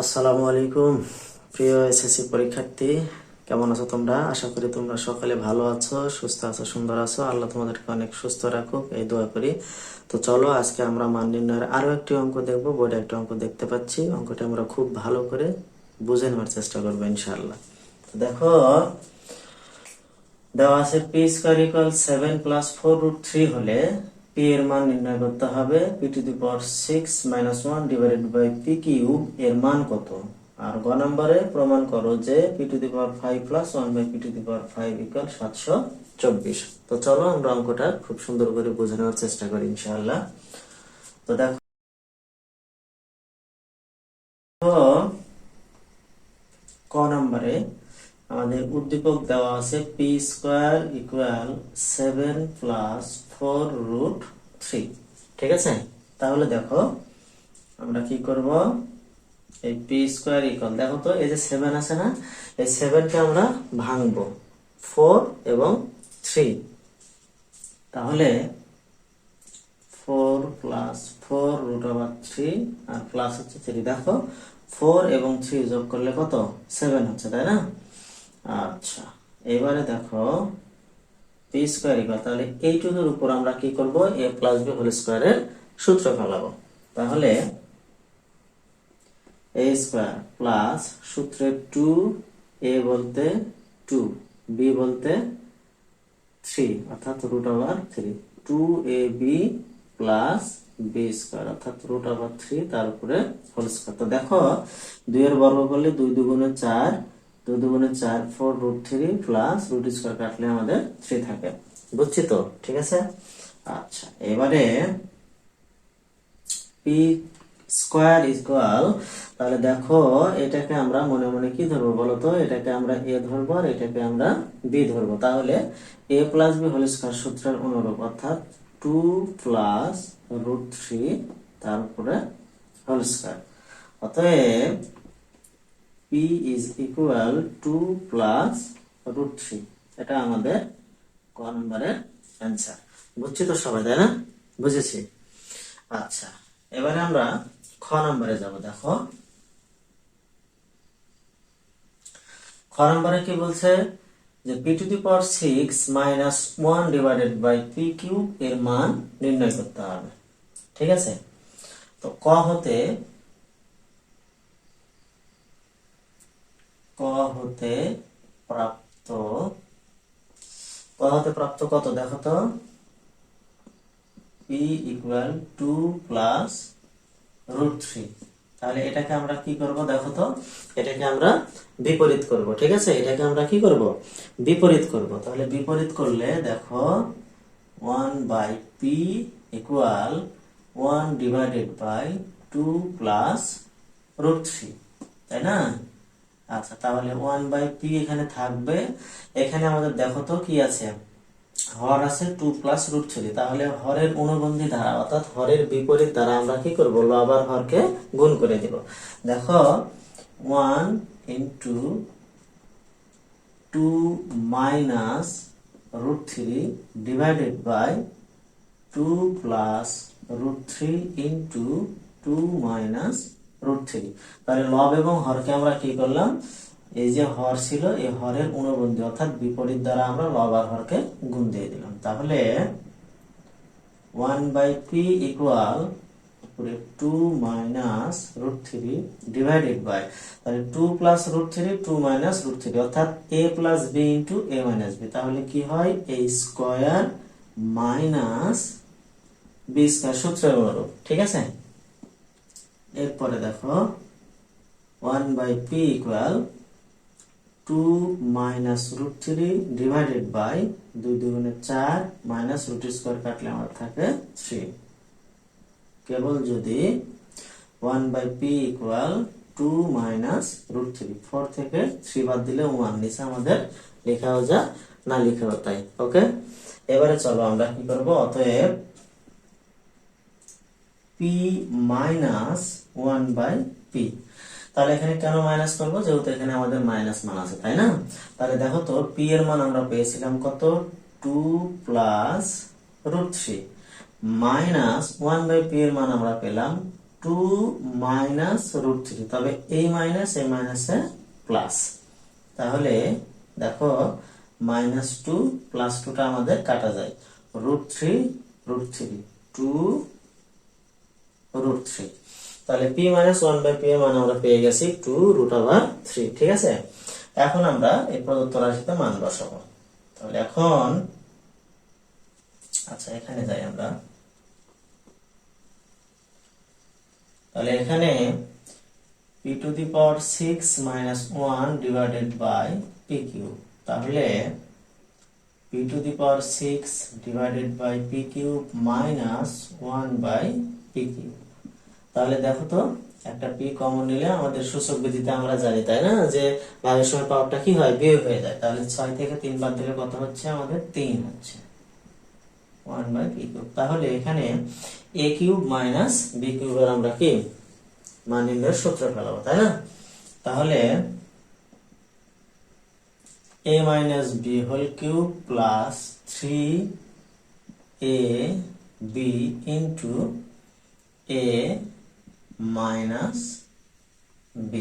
আসসালামু আলাইকুম প্রিয় এসএসসি পরীক্ষার্থী, কেমন আছো তোমরা? আশা করি তোমরা সকলে ভালো আছো, সুস্থ আছো, সুন্দর আছো। আল্লাহ তোমাদেরকে অনেক সুস্থ রাখুক এই দোয়া করি। তো চলো আজকে আমরা মান নির্ণয়ের আরো একটি অঙ্ক দেখবো। বোর্ডে একটা অঙ্ক দেখতে পাচ্ছি, অঙ্কটা আমরা খুব ভালো করে বুঝে নেওয়ার চেষ্টা করবো ইনশাআল্লাহ। তো দেখো, দেওয়া আছে পি স্কয়ার ইকুয়াল 7 প্লাস 4√3 হলে পি এর মান নির্ণয় করতে হবে। P to the power 6 minus 1 divided by P cube এর মান কত? আর গ নম্বরে প্রমাণ করো যে P to the power 5 plus 1 by P to the power 5 equal 724। তো চলো আমরা অঙ্কটা খুব সুন্দর করে বুঝে নেওয়ার চেষ্টা করি ইনশাআল্লাহ। তো দেখো, ক নম্বরে আমাদের উদ্দীপক দেওয়া আছে পি স্কয়ার ইকুয়াল 7 প্লাস 4√3। ঠিক আছে, তাহলে দেখো আমরা কি করব। এই পি স্কয়ার ইকুয়াল, দেখো তো এই যে 7 আছে না, এই 7 কে আমরা ভাঙবো 4 এবং 3। তাহলে 4 প্লাস 4√3 আর প্লাস হচ্ছে 3। দেখো 4 এবং 3 যোগ করলে কত? 7 হচ্ছে, তাই না? আচ্ছা, এবারে দেখো পি স্কয়ার ইকুয়াল, তাহলে এইটুকুর উপর আমরা কি করব? এ প্লাস বি হোল স্কয়ারের সূত্র ফেলাবো। তাহলে এ স্কয়ার প্লাস সূত্রে 2, এ বলতে 2, বি বলতে 3 অর্থাৎ √3, 2ab প্লাস বি স্কয়ার অর্থাৎ √3 তার উপরে হোল স্কয়ার। তো দেখো 2 এর বর্গ করলে 2 দুগুণে 4, 2 দুগুণে 4, 4√3 প্লাস রুট স্কয়ার কাটলে আমাদের 3 থাকে। বুঝছি তো? ঠিক আছে। আচ্ছা, এবারে পি স্কয়ার ইকুয়াল, তাহলে দেখো এটাকে আমরা মনে মনে কি ধরবো বলো তো? এটাকে আমরা এ ধরবো আর এটাকে আমরা বি ধরবো। তাহলে এ প্লাস বি হোল স্কয়ার সূত্রের অনুরূপ, অর্থাৎ 2 প্লাস √3 তার উপরে হোল স্কয়ার। অতএব পি ইজ ইকুয়াল 2 প্লাস √3। এটা আমাদের ক নম্বরের অ্যান্সার। বুঝছি তো সবাই, তাই না? বুঝেছি। আচ্ছা, এবারে আমরা খ নম্বরে যাব। দেখো খ নম্বরে কি বলছে যে P to the power 6 minus 1 divided by P cube এর মান নির্ণয় করতে হবে। ঠিক আছে, তো ক হতে প্রাপ্ত, কত দেখো তো? P equal 2 plus √3। তাহলে এটাকে আমরা কি করব? দেখো তো, এটাকে আমরা বিপরীত করব। ঠিক আছে, এটাকে আমরা কি করব? বিপরীত করব। তাহলে বিপরীত করলে দেখো 1 by P equal 1 divided by 2 plus √3, তাই না? আচ্ছা, তাহলে 1 বাই পি এখানে থাকবে। এখানে আমাদের দেখো তো কি আছে? হর আছে 2 প্লাস √3। তাহলে হরের অনুবন্ধী ধারা অর্থাৎ হরের বিপরীত দ্বারা আমরা কি করব? লব আর হরকে গুণ করে দিব। দেখো 1 into 2 minus √3 divided by 2 plus √3 into 2 minus √3। তাহলে লব এবং হরকে আমরা কি করলাম? এই যে হর ছিল, এই হরের অনুবন্ধী অর্থাৎ বিপরীত দ্বারা আমরা লব আর হরকে গুণ দিয়ে দিলাম। তাহলে 1 by P equal 2 minus √3 divided by, তাহলে 2 প্লাস √3, 2 মাইনাস √3 অর্থাৎ a plus b into a minus b। তাহলে কি হয়? a square minus b square সূত্রের অনুরূপ। ঠিক আছে, এরপরে দেখো 1 by P equal 2 minus √3 divided by 2 দুগুণে 4 মাইনাস রুট স্কয়ার কাটলে আমার থাকে 3। কেবল যদি 1 বাই পি ইকুয়াল 2 মাইনাস √3, 4 থেকে 3 বাদ দিলে 1, নিচে আমাদের লেখাও যা না লেখাও তাই। ওকে, এবারে চলো আমরা কি করব? অতএব পি মাইনাস 1 বাই পি। তাহলে এখানে কেন মাইনাস করবো? যেহেতু এখানে আমাদের মাইনাস মান আছে, তাই না? তাহলে দেখো তো পি এর মান আমরা পেয়েছিলাম কত? 2 প্লাস √3 মাইনাস 1 বাই পি এর মান আমরা পেলাম টু মাইনাস রুট থ্রি, তবে এই মাইনাসে প্লাস, তাহলে দেখো মাইনাস টু প্লাস টুটা আমাদের কাটা যায়, root three two root three, তাহলে P minus one by P এর মান আমরা পেয়ে গেছি টু রুট ওভার থ্রি। ঠিক আছে, এখন আমরা এই প্রদত্ত রাশিতে মান বসাবো। তাহলে এখন আচ্ছা এখানে যাই আমরা, তাহলে এখানে P to the power six minus one divided by P cube, তাহলে P to the power six divided by P cube minus one by P cube. তাহলে দেখো তো একটা পি কমন নিলে আমাদের সূচক বিধিতে আমরা জানি, তাই না, যে ভাগের সময় পাওয়ারটা কি হয়, বিয়োগ হয়ে যায়। তাহলে 6 থেকে 3 বাদ দিলে কত হচ্ছে, আমাদের 3 হচ্ছে 1 বাই পি কিউব। তাহলে এখানে a কিউব মাইনাস b কিউবের আমরা কি মান নির্ণয়ের সূত্র ফেলাবো, তাই না। তাহলে a minus b whole cube plus 3ab into a minus b।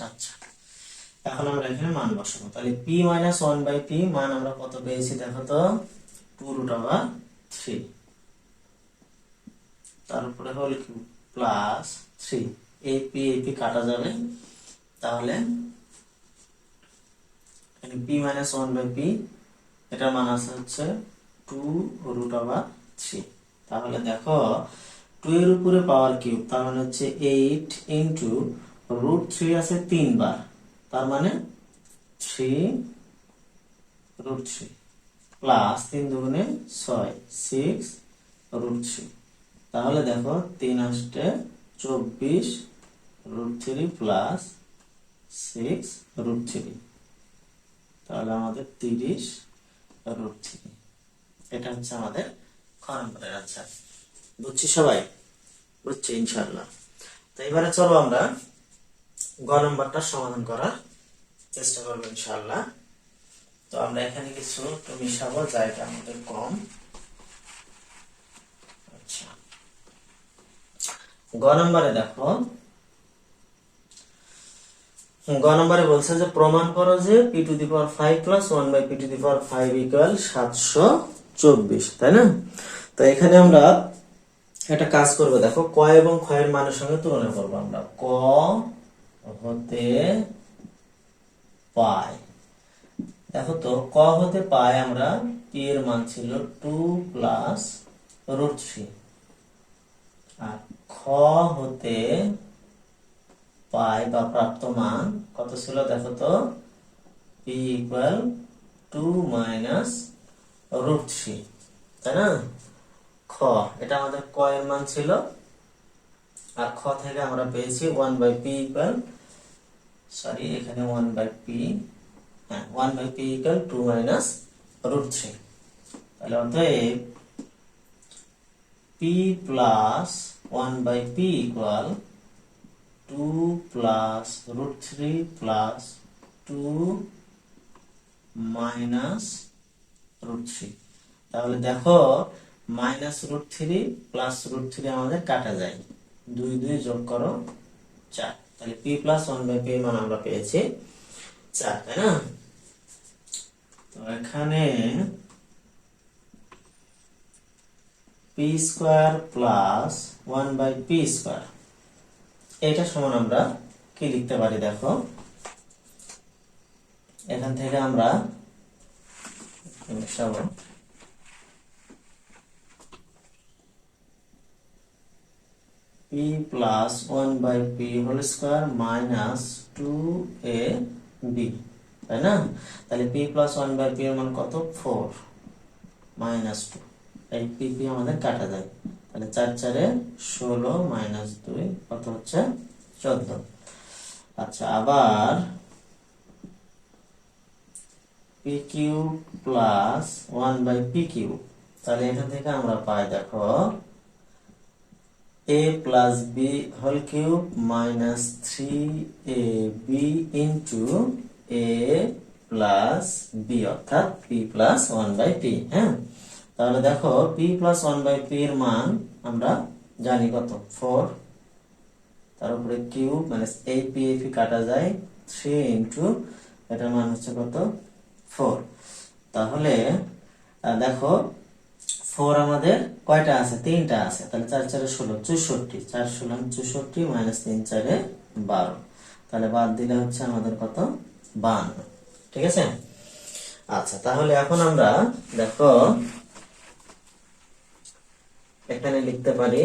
আচ্ছা, এখন আমরা এখানে মান বসাবো। তাহলে p minus one by P মান আমরা কত পেয়েছি দেখো তো, টু রুট ওভার থ্রি, তারপরে হোল কিউব প্লাস থ্রি, এই পি কাটা যাবে, তাহলে P minus one by P এটার মান আছে হচ্ছে টু রুট ওভার থ্রি। তাহলে দেখো 2 এর উপরে পাওয়ার কিউব, তার মানে হচ্ছে 8 ইনটু রুট থ্রি আছে 3 বার, তার মানে 3 রুট থ্রি প্লাস 3 দুগুণে 6 6 রুট থ্রি। তাহলে দেখো 3 আসতে 24 root three plus 6 root three, তাহলে আমাদের 30 রুট থ্রি। এটা হচ্ছে আমাদের খ নম্বরের আনসার। বুঝছি সবাই? বুঝছি ইনশাআল্লাহ। তো এবারে চলো আমরা গ নম্বরটা সমাধান করার চেষ্টা করবো ইনশাআল্লাহ। তো আমরা এখানে কিছু একটু মিশাবো, জায়গা আমাদের কম। আচ্ছা, গ নম্বরে দেখো, গ নম্বরে বলছে যে প্রমাণ করো যে P to the power five plus one by P to the power five equal 724, তাই না। তো এখানে আমরা একটা কাজ করবো, দেখো ক এবং খ এর মানের সঙ্গে তুলনা করবো আমরা। ক হতে পাই, দেখো তো ক হতে পাই আমরা পি এর মান ছিল 2 প্লাস রুট থ্রি, আর খ হতে পাই বা প্রাপ্ত মান কত ছিল দেখো তো, P equal 2 minus root three, তাই না। খ এটা আমাদের ক এর মান ছিল, আর খ থেকে আমরা পেয়েছি 1 বাই পি ইকুয়াল, সরি এখানে 1 বাই পি, হ্যাঁ 1 by P equal 2 minus root three. তাহলে অতএব P plus 1 by P equal 2 plus root three plus 2 minus root three. তাহলে দেখো minus root three plus root three আমাদের কাটা যায়, 2 2 যোগ করো 4, তাহলে P plus one by P মান আমরা পেয়েছি 4, তাই না। তো এখানে P square plus one by P square, এটা সমান আমরা কি লিখতে পারি দেখো, এখান থেকে আমরা মিশাবো, P plus one by P whole square minus 2ab, তাই না। তাহলে P plus one by P এর মান কত, 4 মাইনাস 2, এই পি পি আমাদের কাটা যায়, তাহলে 4 4 16 মাইনাস 2 কত হচ্ছে 14। আচ্ছা, আবার P cube plus one by P cube, তাহলে এখান থেকে আমরা পাই দেখো a plus B whole cube minus 3ab into a plus B, অর্থাৎ p plus one by P. হ্যাঁ, তাহলে দেখো P plus one by P এর মান আমরা জানি কত 4, তার উপরে কিউব মানে এই পি এফ কাটা যায় 3 ইন্টু এটার মান হচ্ছে কত 4। তাহলে দেখো 4 আমাদের কয়টা আছে, 3টা আছে, তাহলে 4 4 16 64, 4 16 64 মাইনাস 3 4 12, তাহলে বাদ দিলে হচ্ছে আমাদের কত 52। ঠিক আছে। আচ্ছা, তাহলে এখন আমরা দেখো এখানে লিখতে পারি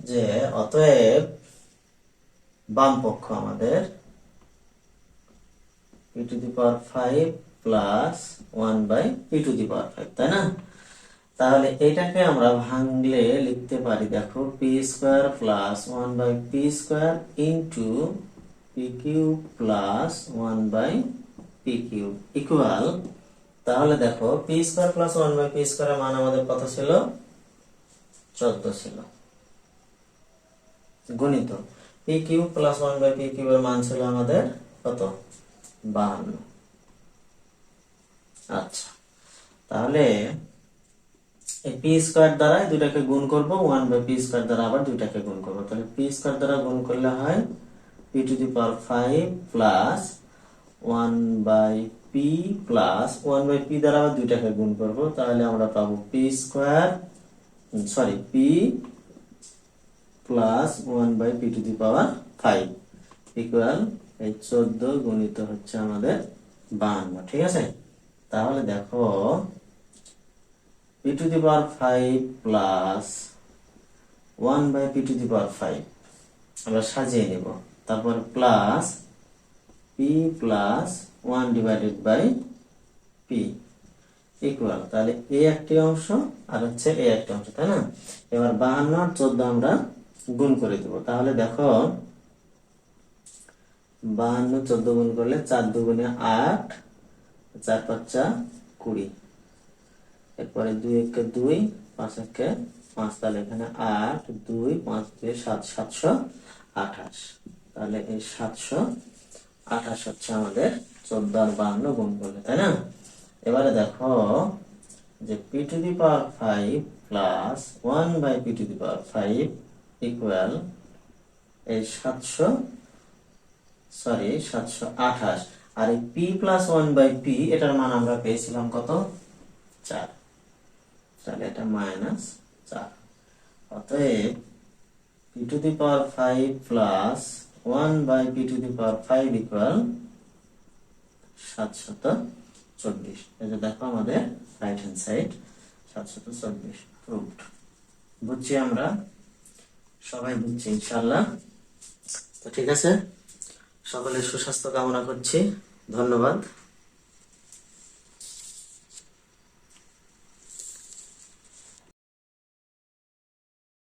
যে অতএব বাম পক্ষ আমাদের p to the power 5 plus 1 by p to the power 5, তাই না? তাহলে এটাকে আমরা ভাঙলে লিখতে পারি দেখো p square plus 1 by p square into p cube plus 1 by p cube equal, তাহলে দেখো p square plus 1 by p square এর মান আমাদের কত ছিল 14 ছিল, গুণিত p cube plus 1 by p cube এর মান ছিল আমাদের কত 52। আচ্ছা, তাহলে এই p স্কয়ার দ্বারা দুইটাকে গুণ করব, 1 বাই p স্কয়ার দ্বারা আবার দুইটাকে গুণ করব, তাহলে p স্কয়ার দ্বারা গুণ করলে হয় p to the power 5 plus 1 by p plus 1 by p দ্বারা আবার দুইটাকে গুণ করব, তাহলে আমরা পাবো p square p plus 1 by p to the power 5 equal এই 14 গুণিত হচ্ছে আমাদের 52। ঠিক আছে। তাহলে দেখো p to the power 5 plus 1 by p to the power 5 আমরা সাজিয়ে নেব, তারপর plus p plus 1 divided by p equal, তাহলে এই একটি অংশ আর হচ্ছে এই একটি অংশ, তাই না? এবার 52 আর 14 আমরা গুণ করে দেব, তাহলে দেখো 52 14 গুণ করলে 4 দুগুণে 8, 4 5 20, এরপরে 2 একে 2, 5 একে 5, তাহলে এখানে 8 2 5 2 7 728, তাহলে এই 728 হচ্ছে আমাদের 14 আর 52 গুণ করলে, তাই না? এবারে দেখো যে p to the power 5 plus 1 by p to the power 5 equal এই 728, আর এই p প্লাস 1 বাই p এটার মান আমরা পেয়েছিলাম কত 4, তাহলে এটা মাইনাস 4। অতএব p to the power 5 plus 1 by p to the power 5 equal 724। এই যে দেখো আমাদের রাইট হ্যান্ড সাইড 724 প্রুভড। বুঝছি আমরা, সবাই বুঝছি ইনশাআল্লাহ। তো ঠিক আছে, সকলের সুস্বাস্থ্য কামনা করছি, ধন্যবাদ।